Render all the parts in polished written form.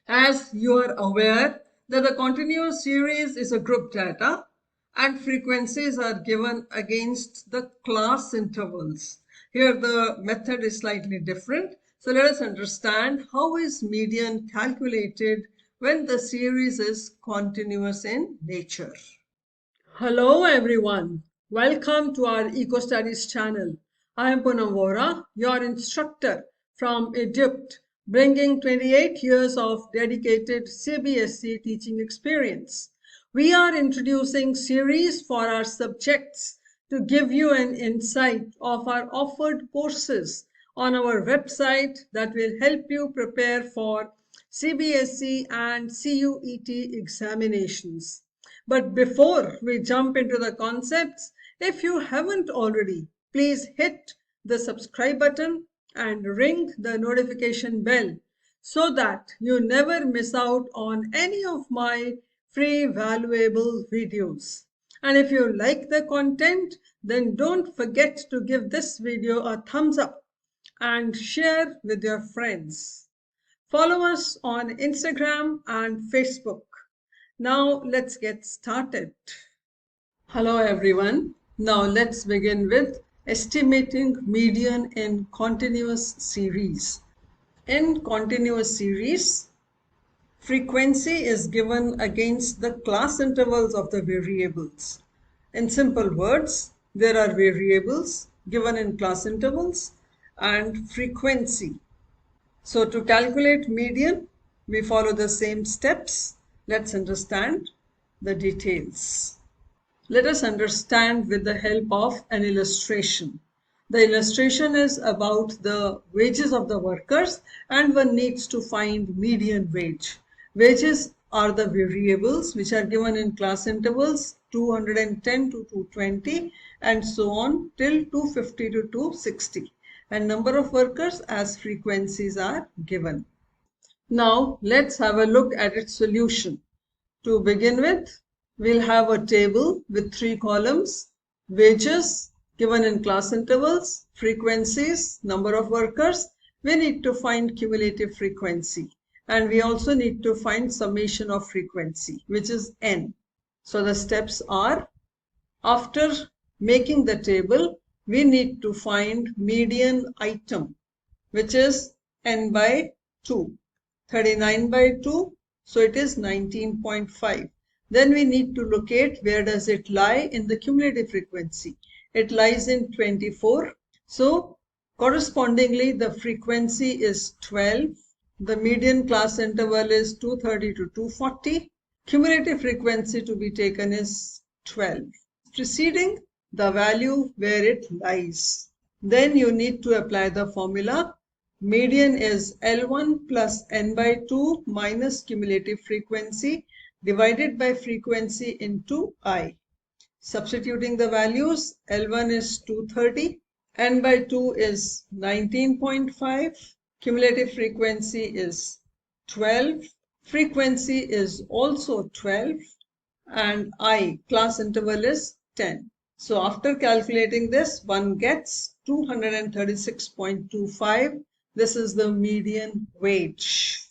As you are aware that the continuous series is a group data and frequencies are given against the class intervals. Here the method is slightly different. So let us understand how is median calculated when the series is continuous in nature. Hello everyone. Welcome to our EcoStudies channel. I am Poonam Vora, your instructor from Egypt, bringing 28 years of dedicated CBSE teaching experience. We are introducing series for our subjects to give you an insight of our offered courses on our website that will help you prepare for CBSE and CUET examinations. But before we jump into the concepts, if you haven't already, please hit the subscribe button and ring the notification bell so that you never miss out on any of my free valuable videos. And if you like the content, then don't forget to give this video a thumbs up and share with your friends. Follow us on Instagram and Facebook. Now let's get started. Hello everyone. Now let's begin with estimating median in continuous series. In continuous series, frequency is given against the class intervals of the variables. In simple words, there are variables given in class intervals and frequency. So to calculate median, we follow the same steps. Let's understand the details. Let us understand with the help of an illustration. The illustration is about the wages of the workers and one needs to find median wage. Wages are the variables which are given in class intervals 210 to 220 and so on till 250 to 260. And number of workers as frequencies are given. Now let's have a look at its solution. To begin with, we'll have a table with 3 columns: wages given in class intervals, frequencies, number of workers. We need to find cumulative frequency and we also need to find summation of frequency, which is n. So the steps are, after making the table, we need to find median item, which is n by 2. 39 by 2, so it is 19.5. Then we need to locate where does it lie in the cumulative frequency. It lies in 24. So correspondingly the frequency is 12. The median class interval is 230 to 240. Cumulative frequency to be taken is 12. Preceding the value where it lies. Then you need to apply the formula. Median is L1 plus n by 2 minus cumulative frequency divided by frequency into I. Substituting the values, L1 is 230, n by 2 is 19.5, cumulative frequency is 12, frequency is also 12, and I, class interval, is 10. So after calculating this, one gets 236.25. This is the median wage.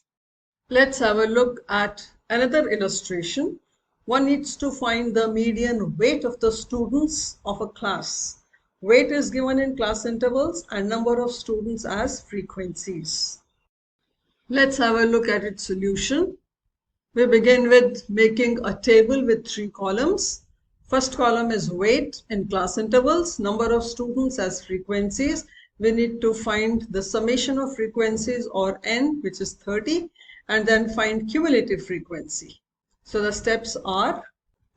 Let's have a look at another illustration. One needs to find the median weight of the students of a class. Weight is given in class intervals and number of students as frequencies. Let's have a look at its solution. We begin with making a table with 3 columns. First column is weight in class intervals, number of students as frequencies. We need to find the summation of frequencies, or n, which is 30, and then find cumulative frequency. So the steps are,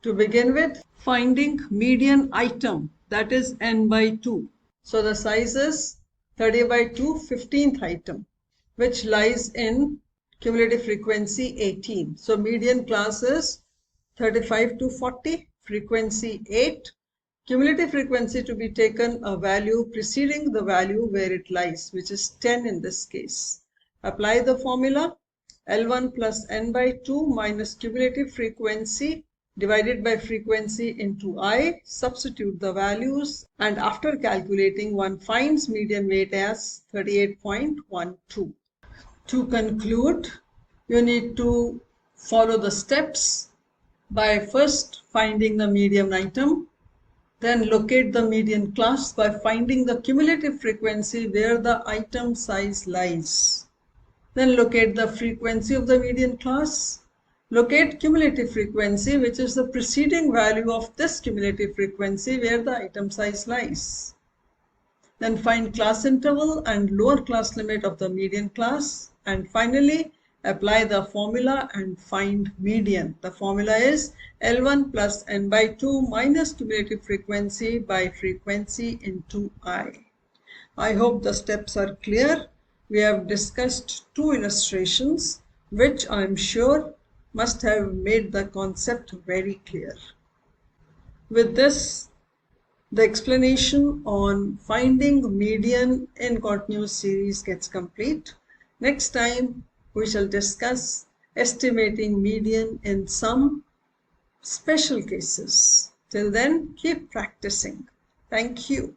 to begin with, finding median item, that is n by 2. So the size is 30 by 2, 15th item, which lies in cumulative frequency 18. So median class is 35 to 40, frequency 8. Cumulative frequency to be taken a value preceding the value where it lies, which is 10 in this case. Apply the formula. L1 plus n by 2 minus cumulative frequency divided by frequency into I. Substitute the values and after calculating, one finds median weight as 38.12. To conclude, You need to follow the steps by first finding the median item, then locate the median class by finding the cumulative frequency where the item size lies. Then locate the frequency of the median class. Locate cumulative frequency, which is the preceding value of this cumulative frequency where the item size lies. Then find class interval and lower class limit of the median class. And finally, apply the formula and find median. The formula is L1 plus n by 2 minus cumulative frequency by frequency into I. I hope the steps are clear. We have discussed two illustrations, which I am sure must have made the concept very clear. With this, the explanation on finding median in continuous series gets complete. Next time, we shall discuss estimating median in some special cases. Till then, keep practicing. Thank you.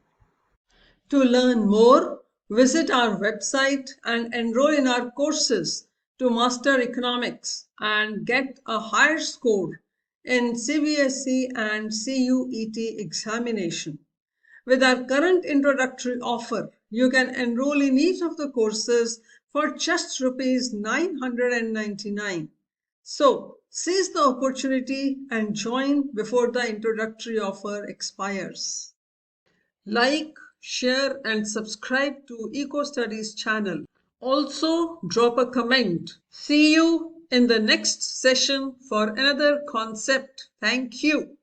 To learn more, visit our website and enroll in our courses to master economics and get a higher score in CBSE and CUET examination. With our current introductory offer, you can enroll in each of the courses for just Rs 999. So, seize the opportunity and join before the introductory offer expires. Like, share and subscribe to EcoStudies channel. Also, drop a comment. See you in the next session for another concept. Thank you.